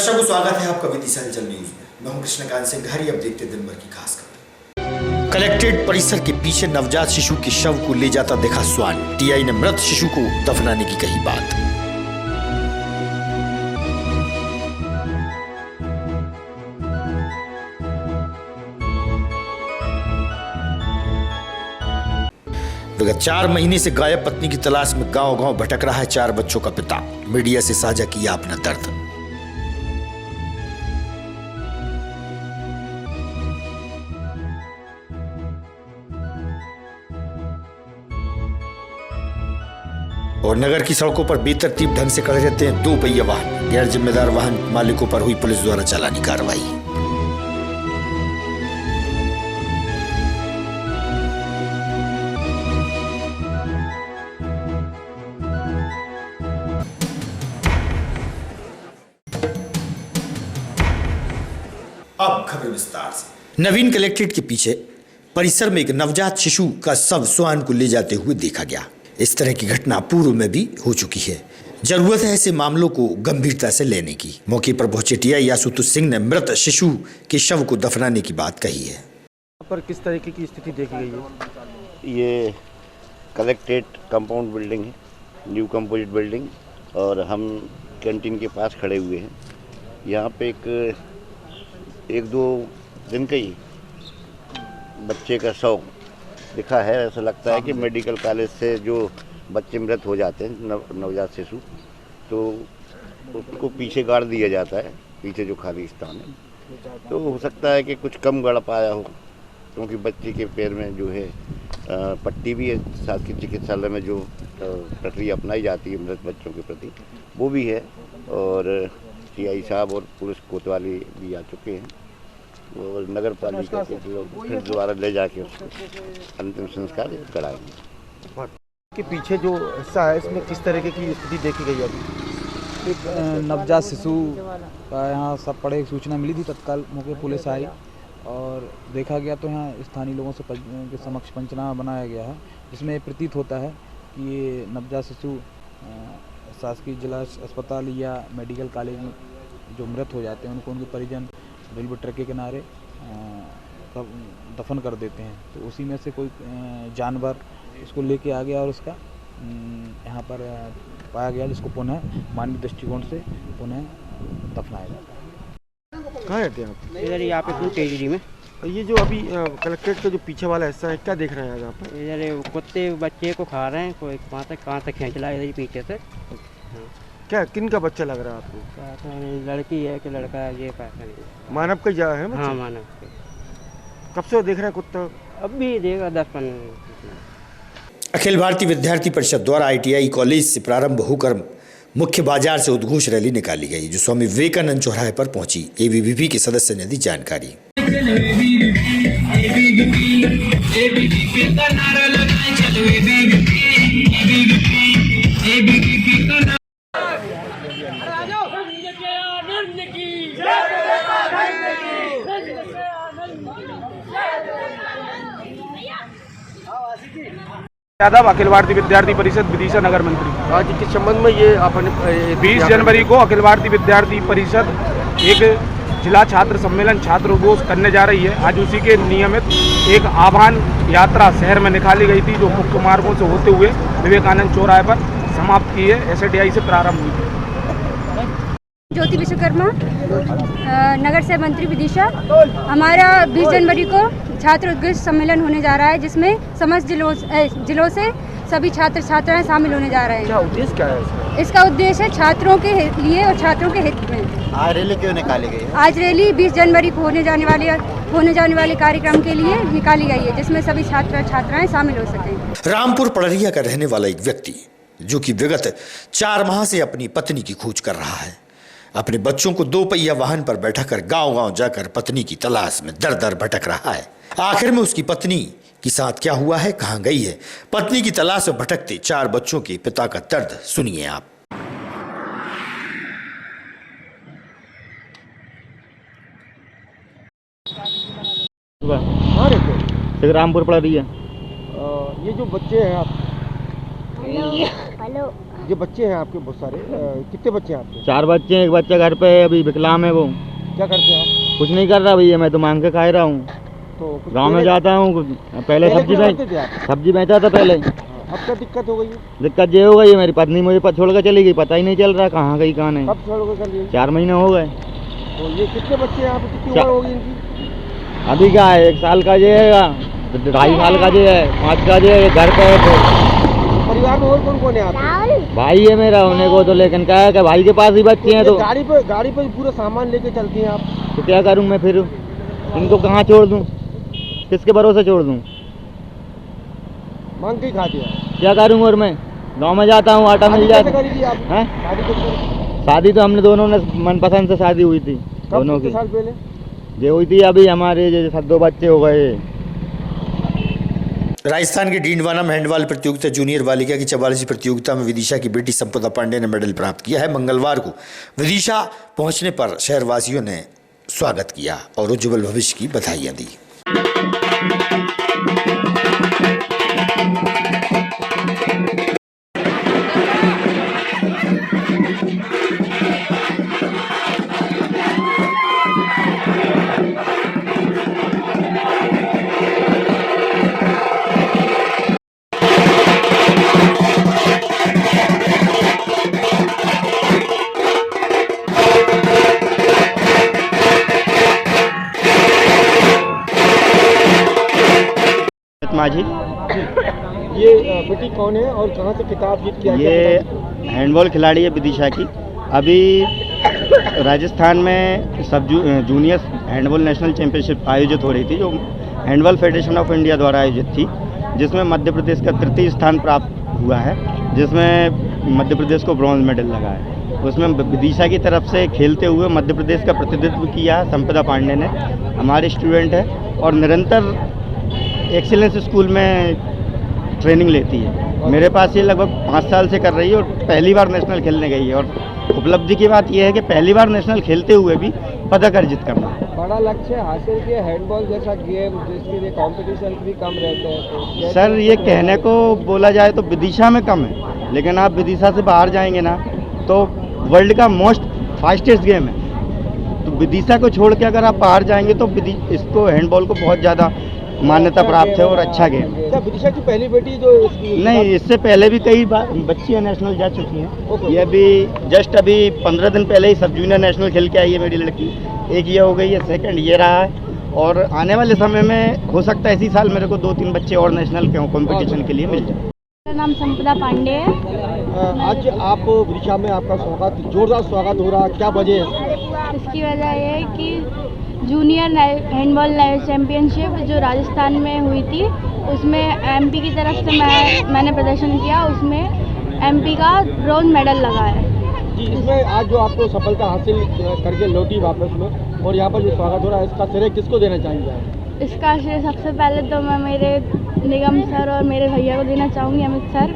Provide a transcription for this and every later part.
दर्शकों, स्वागत है आपका विदिशा न्यूज में। मैं हूं कृष्णकांत सिंह। अब देखते दिन भर की खास खबर। कलेक्ट्रेट परिसर के पीछे नवजात शिशु के शव को ले जाता देखा स्वान। टीआई ने मृत शिशु को दफनाने की कही बात। विगत 4 महीने से गायब पत्नी की तलाश में गांव-गांव भटक रहा है 4 बच्चों का पिता। मीडिया से साझा किया अपना दर्द। और नगर की सड़कों पर बेतरतीब ढंग से खड़े रहते हैं 2 पहिया वाहन। गैर जिम्मेदार वाहन मालिकों पर हुई पुलिस द्वारा चालानी कार्रवाई। अब खबर विस्तार से। नवीन कलेक्ट्रेट के पीछे परिसर में एक नवजात शिशु का शव स्वान को ले जाते हुए देखा गया। इस तरह की घटना पूर्व में भी हो चुकी है। जरूरत है ऐसे मामलों को गंभीरता से लेने की। मौके पर पहुंचे टीआई आशुतोष सिंह ने मृत शिशु के शव को दफनाने की बात कही है। पर किस तरीके की स्थिति देखी गई है? ये कलेक्ट्रेट कंपाउंड बिल्डिंग है, न्यू कंपोजिट बिल्डिंग, और हम कैंटीन के पास खड़े हुए हैं। यहाँ पे एक दो दिन का ही बच्चे का शव दिखा है। ऐसा लगता है कि मेडिकल कॉलेज से जो बच्चे मृत हो जाते हैं, नवजात शिशु, तो उसको पीछे गाड़ दिया जाता है, पीछे जो खाली स्थान है। तो हो सकता है कि कुछ कम गड़ पाया हो, क्योंकि बच्चे के पैर में जो है पट्टी भी है, साथ के चिकित्सालय में जो प्रक्रिया अपनाई जाती है मृत बच्चों के प्रति, वो भी है। और टीआई साहब और पुलिस कोतवाली भी आ चुके हैं, और नगर पालिका के लोग फिर दोबारा ले जाके उसको अंतिम संस्कार कराएंगे। कि पीछे जो हिस्सा है इसमें किस तरीके की स्थिति देखी गई है? अभी एक नवजात शिशु का यहाँ सब पड़े सूचना मिली थी। तत्काल मौके पुलिस आई और देखा गया, तो यहाँ स्थानीय लोगों से के समक्ष पंचनामा बनाया गया है, जिसमें प्रतीत होता है कि ये नवजात शिशु शासकीय जिला अस्पताल या मेडिकल कॉलेज में जो मृत हो जाते हैं उनको उनके परिजन रेलवे ट्रैक के किनारे दफन कर देते हैं। तो उसी में से कोई जानवर उसको लेके आ गया और उसका यहाँ पर पाया गया, जिसको पुनः मानवीय दृष्टिकोण से पुनः दफनाया जाता है। कहाँ रहते हैं आप? इधर यहाँ पे टेजरी में। ये जो अभी कलेक्ट्रेट का जो पीछे वाला हिस्सा है, क्या देख रहे हैं यहाँ पर? इधर कुत्ते बच्चे को खा रहे हैं, कोई कहाँ तक खींच रहा है इधर पीछे से। क्या किन का बच्चा लग रहा है आपको? लड़की है कि लड़का है, ये पता नहीं। मानव का जा है? हाँ, मानव। कब से देख रहे हैं कुत्ता? अब भी देगा 10-15। अखिल भारतीय विद्यार्थी परिषद द्वारा ITI कॉलेज से प्रारंभ होकर मुख्य बाजार से उद्घोष रैली निकाली गई, जो स्वामी विवेकानंद चौराहे पर पहुंची। ABVP के सदस्य ने दी जानकारी। यादव, अखिल भारतीय विद्यार्थी परिषद विदिशा नगर मंत्री। आज के संबंध में ये अपन 20 जनवरी को अखिल भारतीय विद्यार्थी परिषद एक जिला छात्र सम्मेलन छात्र उद्घोष करने जा रही है। आज उसी के नियमित एक आह्वान यात्रा शहर में निकाली गई थी, जो मुख्य मार्गों से होते हुए विवेकानंद चौराहे पर समाप्त की है। SADI से प्रारंभ हुई है। ज्योति विश्वकर्मा, नगर से मंत्री विदिशा। हमारा 20 जनवरी को छात्र उद्घोष सम्मेलन होने जा रहा है, जिसमें समस्त जिलों से सभी छात्र छात्राएं शामिल होने जा रहे हैं। क्या उद्देश्य क्या है इसका उद्देश्य है छात्रों के लिए और छात्रों के हित में। आज रैली क्यों निकाली गई है? आज रैली 20 जनवरी को होने जाने वाले कार्यक्रम के लिए निकाली गई है, जिसमें सभी छात्र छात्राएं शामिल हो सकें। रामपुर पड़रिया का रहने वाला एक व्यक्ति, जो कि विगत 4 माह से अपनी पत्नी की खोज कर रहा है, अपने बच्चों को 2 पहिया वाहन पर बैठाकर गांव-गांव जाकर पत्नी की तलाश में दर-दर भटक रहा है। आखिर में उसकी पत्नी के साथ क्या हुआ है, कहां गई है? पत्नी की तलाश में भटकते 4 बच्चों के पिता का दर्द सुनिए आप। कहाँ रहते हैं? रामपुर पड़ा रही है। ये जो बच्चे हैं आप, हेलो। ये बच्चे हैं आपके बहुत सारे, कितने बच्चे हैं आपके? 4 बच्चे हैं, एक बच्चा घर पे है, अभी विकलांग है वो। क्या करते हैं आप? कुछ नहीं कर रहा भैया, मैं तो मांग के खा रहा हूँ। तो कुछ गांव में पहले- जाता हूँ, पहले पहले सब्जी क्या करते थे आप? सब्जी बेचता था पहले। अब क्या दिक्कत हो गई है? दिक्कत ये हो गई है, मेरी पत्नी मुझे छोड़ कर चली गई, पता ही नहीं चल रहा कहाँ गई कहाँ नहीं। कब छोड़ कर लिए? 4 महीने हो गए। तो ये कितने बच्चे हैं आप, कितनी क्या- उम्र होगी इनकी? अभी क्या है, 1 साल का ये है, 2.5 साल का ये है, 5 का ये है, घर पे है। तो परिवार में और कौन कौन है आपके? भाई है मेरा, होने को तो, लेकिन क्या है कि भाई के पास ही बच्चे हैं, ये तो गाड़ी पे पूरा सामान लेके चलती हैं आप? तो क्या करूँ मैं फिर? इनको कहाँ छोड़ दूँ, किसके भरोसे छोड़ दूँ? मांग के ही खाते हैं? क्या करूँ? और मैं गांव में जाता हूँ, आटा मिल शादी जाता कैसे करी थी आप? है। शादी कैसे करी? शादी तो हमने दोनों ने मनपसंद से शादी हुई थी, कब, दोनों कितने की। साल पहले? ये हुई थी अभी, हमारे जैसे 2 बच्चे हो गए। राजस्थान के डींडवाना में हैंडबॉल प्रतियोगिता जूनियर बालिका की 44वीं प्रतियोगिता में विदिशा की बेटी संपदा पांडे ने मेडल प्राप्त किया है। मंगलवार को विदिशा पहुंचने पर शहरवासियों ने स्वागत किया और उज्जवल भविष्य की बधाइयां दी। माझी, ये बेटी कौन है और कहाँ से खिताब जीत किया? ये हैंडबॉल खिलाड़ी है विदिशा की। अभी राजस्थान में जूनियर हैंडबॉल नेशनल चैंपियनशिप आयोजित हो रही थी, जो हैंडबॉल फेडरेशन ऑफ इंडिया द्वारा आयोजित थी, जिसमें मध्य प्रदेश का 3य स्थान प्राप्त हुआ है, जिसमें मध्य प्रदेश को ब्रॉन्ज मेडल लगा है। उसमें विदिशा की तरफ से खेलते हुए मध्य प्रदेश का प्रतिनिधित्व किया संपदा पांडे ने। हमारे स्टूडेंट है और निरंतर एक्सीलेंस स्कूल में ट्रेनिंग लेती है। मेरे पास ये लगभग 5 साल से कर रही है और पहली बार नेशनल खेलने गई है। और उपलब्धि की बात यह है कि पहली बार नेशनल खेलते हुए भी पदक अर्जित करना। बड़ा लक्ष्य हासिल किया, हैंडबॉल जैसा गेम जिसके लिए कंपटीशन भी कम रहते हैं, तो सर ये कहने को बोला जाए तो विदिशा में कम है, लेकिन आप विदिशा से बाहर जाएंगे ना तो वर्ल्ड का मोस्ट फास्टेस्ट गेम है। तो विदिशा को छोड़ के अगर आप बाहर जाएंगे तो इसको हैंडबॉल को बहुत ज़्यादा मान्यता प्राप्त है और अच्छा गेम है। विदिशा की पहली बेटी जो नहीं, इससे पहले भी कई बार बच्चियाँ नेशनल जा चुकी हैं। ये अभी जस्ट अभी 15 दिन पहले ही सब जूनियर नेशनल खेल के आई है मेरी लड़की। एक ये हो गई है, सेकंड ये रहा है और आने वाले समय में हो सकता है इसी साल मेरे को 2-3 बच्चे और नेशनल कॉम्पिटिशन के लिए मिल जाए। मेरा नाम संपदा पांडे है। आज आप विदिशा में आपका स्वागत, जोरदार स्वागत हो रहा है, क्या वजह है? इसकी वजह ये है कि जूनियर हैंडबॉल चैम्पियनशिप जो राजस्थान में हुई थी, उसमें एमपी की तरफ से मैंने प्रदर्शन किया, उसमें एमपी का ब्रॉन्ज मेडल लगा है। जी, इसमें आज जो आपको सफलता हासिल करके लौटी वापस में और यहाँ पर जो स्वागत हो रहा है, इसका श्रेय किसको देना चाहेंगे आप? इसका श्रेय सबसे पहले तो मैं मेरे निगम सर और मेरे भैया को देना चाहूँगी, अमित सर,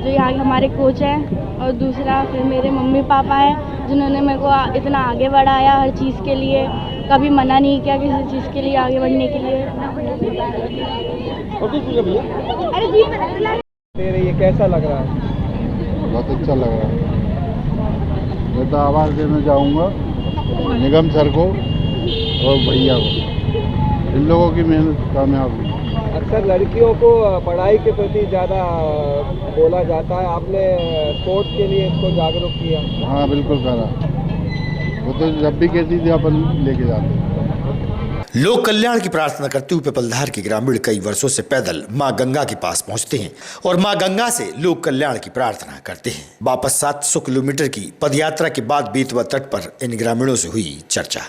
जो यहाँ के हमारे कोच हैं। और दूसरा फिर मेरे मम्मी पापा हैं, जिन्होंने मेरे को इतना आगे बढ़ाया हर चीज़ के लिए, कभी मना नहीं किया किसी चीज़ के लिए आगे बढ़ने के लिए। और कुछ भैया, अरे जी ये कैसा लग रहा है? बहुत अच्छा लग रहा है। मैं तो आभार देना चाहूँगा निगम सर को और भैया को, इन लोगों की मेहनत कामयाब हुई। अक्सर लड़कियों को पढ़ाई के प्रति ज़्यादा बोला जाता है, आपने स्पोर्ट्स के लिए इसको जागरूक किया। हाँ बिल्कुल करा, वो तो जब भी कहती थी अपन लेके जाते। लोक कल्याण की प्रार्थना करते हुए पिपलधार के ग्रामीण कई वर्षों से पैदल मां गंगा के पास पहुंचते हैं और मां गंगा से लोक कल्याण की प्रार्थना करते हैं। वापस 700 किलोमीटर की पदयात्रा के बाद बेतवा तट पर इन ग्रामीणों से हुई चर्चा।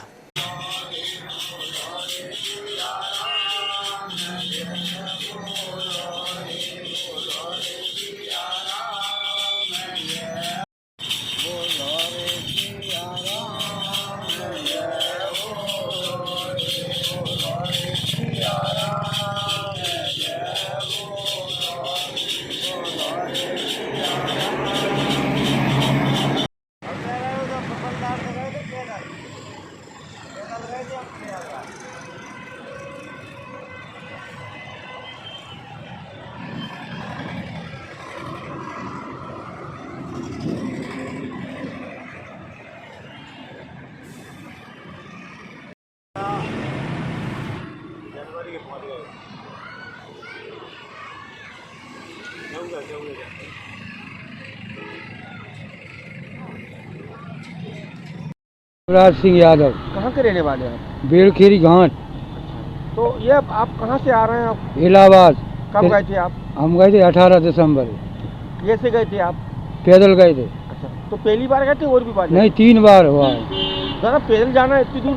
युवराज सिंह यादव, कहाँ के रहने वाले हैं आप? बेड़खेरी घाट, तो ये आप कहाँ से आ रहे हैं आप? इलाहाबाद। कब गए थे आप? हम गए थे 18 दिसंबर। कैसे गए थे आप? पैदल गए थे। अच्छा, तो पहली बार गए थे और भी बार? नहीं, 3 बार हुआ है। ज़रा पैदल जाना है इतनी दूर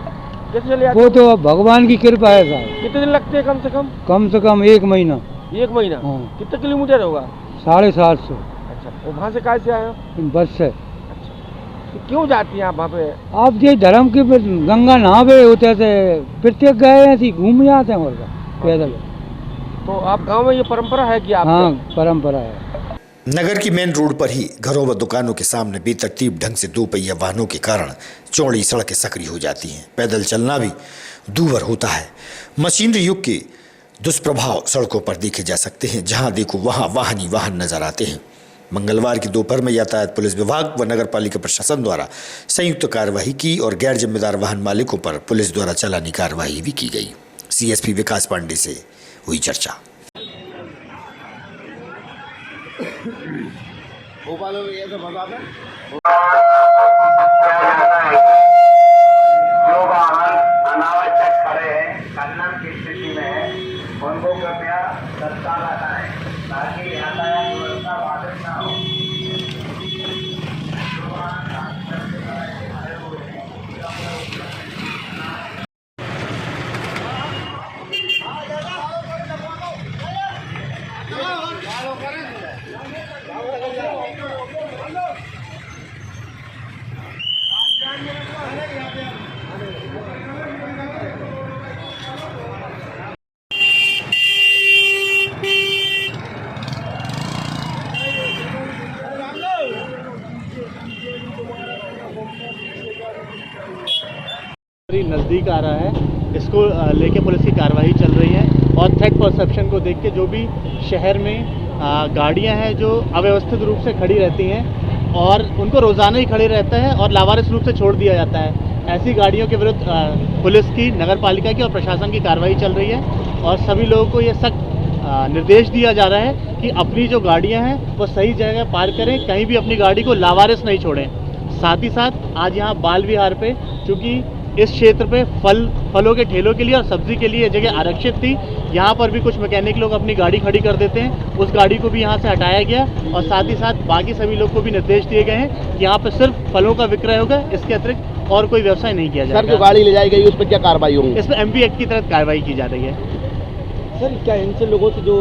कैसे चले आते? वो तो अब भगवान की कृपा है साहब। कितने दिन लगते हैं कम से कम? कम से कम 1 महीना। 1 महीना? हाँ। कितने किलोमीटर होगा? 750। अच्छा, और वहाँ से कहाँ से आए आप? बस से। तो क्यों जाती हैं आप वहाँ पे? आप ये धर्म की गंगा नहावे होते थे, प्रत्येक गए ऐसे घूम जाते हैं और क्या, पैदल। तो आप गांव में ये परंपरा है कि आप? हाँ, परंपरा है। नगर की मेन रोड पर ही घरों व दुकानों के सामने बेतरतीब ढंग से 2 पहिया वाहनों के कारण चौड़ी सड़कें सक्रिय हो जाती हैं। पैदल चलना भी दूभर होता है। मशीनरी युग के दुष्प्रभाव सड़कों पर देखे जा सकते हैं। जहां देखो वहां वाहन ही वाहन नजर आते हैं। मंगलवार की दोपहर में यातायात पुलिस विभाग व नगर पालिका प्रशासन द्वारा संयुक्त कार्रवाई की और गैर जिम्मेदार वाहन मालिकों पर पुलिस द्वारा चालानी कार्रवाई भी की गई। CSP विकास पांडे से हुई चर्चा। जो वाहन अनावश्यक खड़े हैं खनन की स्थिति में है उनको कृपया तत्काल हटाएं ताकि यातायात व्यवस्था बाधित न हो। नज़दीक आ रहा है, इसको लेके पुलिस की कार्रवाई चल रही है और थ्रेट परसेप्शन को देख के जो भी शहर में गाड़ियां हैं जो अव्यवस्थित रूप से खड़ी रहती हैं और उनको रोज़ाना ही खड़े रहता है और लावारिस रूप से छोड़ दिया जाता है, ऐसी गाड़ियों के विरुद्ध पुलिस की, नगर पालिका की और प्रशासन की कार्रवाई चल रही है। और सभी लोगों को ये सख्त निर्देश दिया जा रहा है कि अपनी जो गाड़ियाँ हैं वो सही जगह पार्क करें, कहीं भी अपनी गाड़ी को लावारिस नहीं छोड़ें। साथ ही साथ आज यहाँ बाल विहार पे, चूँकि इस क्षेत्र पे फलों के ठेलों के लिए और सब्जी के लिए जगह आरक्षित थी, यहाँ पर भी कुछ मैकेनिक लोग अपनी गाड़ी खड़ी कर देते हैं, उस गाड़ी को भी यहाँ से हटाया गया और साथ ही साथ बाकी सभी लोग को भी निर्देश दिए गए हैं कि यहाँ पर सिर्फ फलों का विक्रय होगा, इसके अतिरिक्त और कोई व्यवसाय नहीं किया जाएगा। सर, जो गाड़ी ले जाई गई उस पर क्या कार्रवाई होगी? इस पर MP एक्ट की तहत कार्रवाई की जा रही है। सर, क्या इनसे लोगों से जो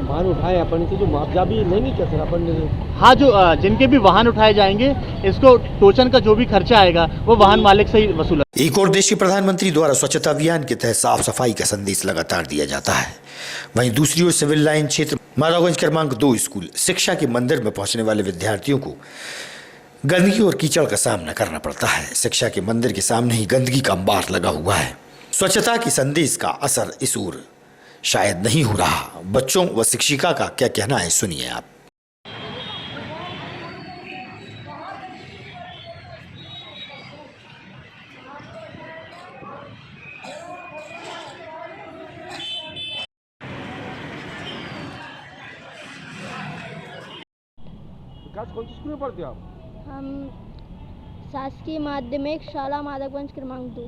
वाहन उठाए अपन से जो मुआवजा भी लेंगे क्या सर अपन? हाँ, जो जिनके भी वाहन उठाए जाएंगे, इसको टोचन का जो भी खर्चा आएगा वो वाहन मालिक से ही वसूला। एक और देश के प्रधानमंत्री द्वारा स्वच्छता अभियान के तहत साफ सफाई का संदेश लगातार दिया जाता है। वहीं दूसरी ओर सिविल लाइन क्षेत्र माधवगंज क्रमांक 2 स्कूल शिक्षा के मंदिर में पहुंचने वाले विद्यार्थियों को गंदगी और कीचड़ का सामना करना पड़ता है। शिक्षा के मंदिर के सामने ही गंदगी का अंबार लगा हुआ है। स्वच्छता के संदेश का असर इस ओर शायद नहीं हो रहा। बच्चों व शिक्षिका का क्या कहना है, सुनिए आप। कौन सी स्कूल में पढ़ते हो आप? हम शासकीय माध्यमिक शाला माधवगंज क्रमांक 2।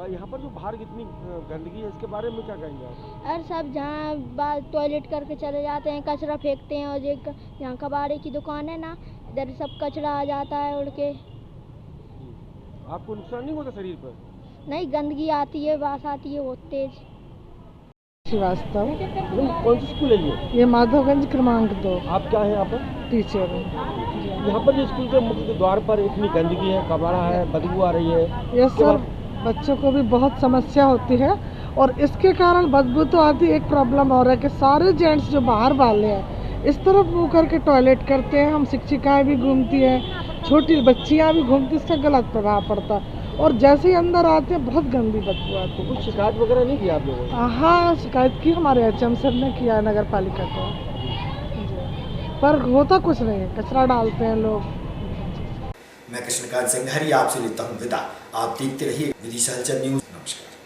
यहाँ पर जो बाहर कितनी गंदगी है, इसके बारे में क्या कहेंगे आप? और सब जहाँ टॉयलेट करके चले जाते हैं, कचरा फेंकते हैं और यहाँ कबाड़े की दुकान है ना, इधर सब कचरा आ जाता है उड़ के। आपको नुकसान नहीं होता शरीर पर? नहीं, गंदगी आती है, बास आती है बहुत तेज। श्रीवास्तव। कौन सी स्कूल है ये माधवगंज क्रमांक 2। आप क्या है यहाँ पर? टीचर। यहाँ पर जो स्कूल के मुख्य द्वार पर इतनी गंदगी है, कबाड़ा है, बदबू आ रही है, ये सब बच्चों को भी बहुत समस्या होती है और इसके कारण बदबू तो आती है। एक प्रॉब्लम और है कि सारे जेंट्स जो बाहर वाले हैं इस तरफ मुँह करके टॉयलेट करते हैं। हम शिक्षिकाएं भी घूमती हैं, छोटी बच्चियां भी घूमती, इसका गलत प्रभाव पड़ता है और जैसे ही अंदर आते हैं बहुत गंदी बदबू आती है। कुछ शिकायत वगैरह नहीं की आप लोगों ने? हाँ, शिकायत की हमारे HM सर ने किया नगर पालिका को, पर होता कुछ नहीं है, कचरा डालते हैं लोग। मैं कृष्णकांत सिंघारी आपसे लेता हूँ विदा। आप देखते रहिए विदिशा हलचल न्यूज। नमस्कार।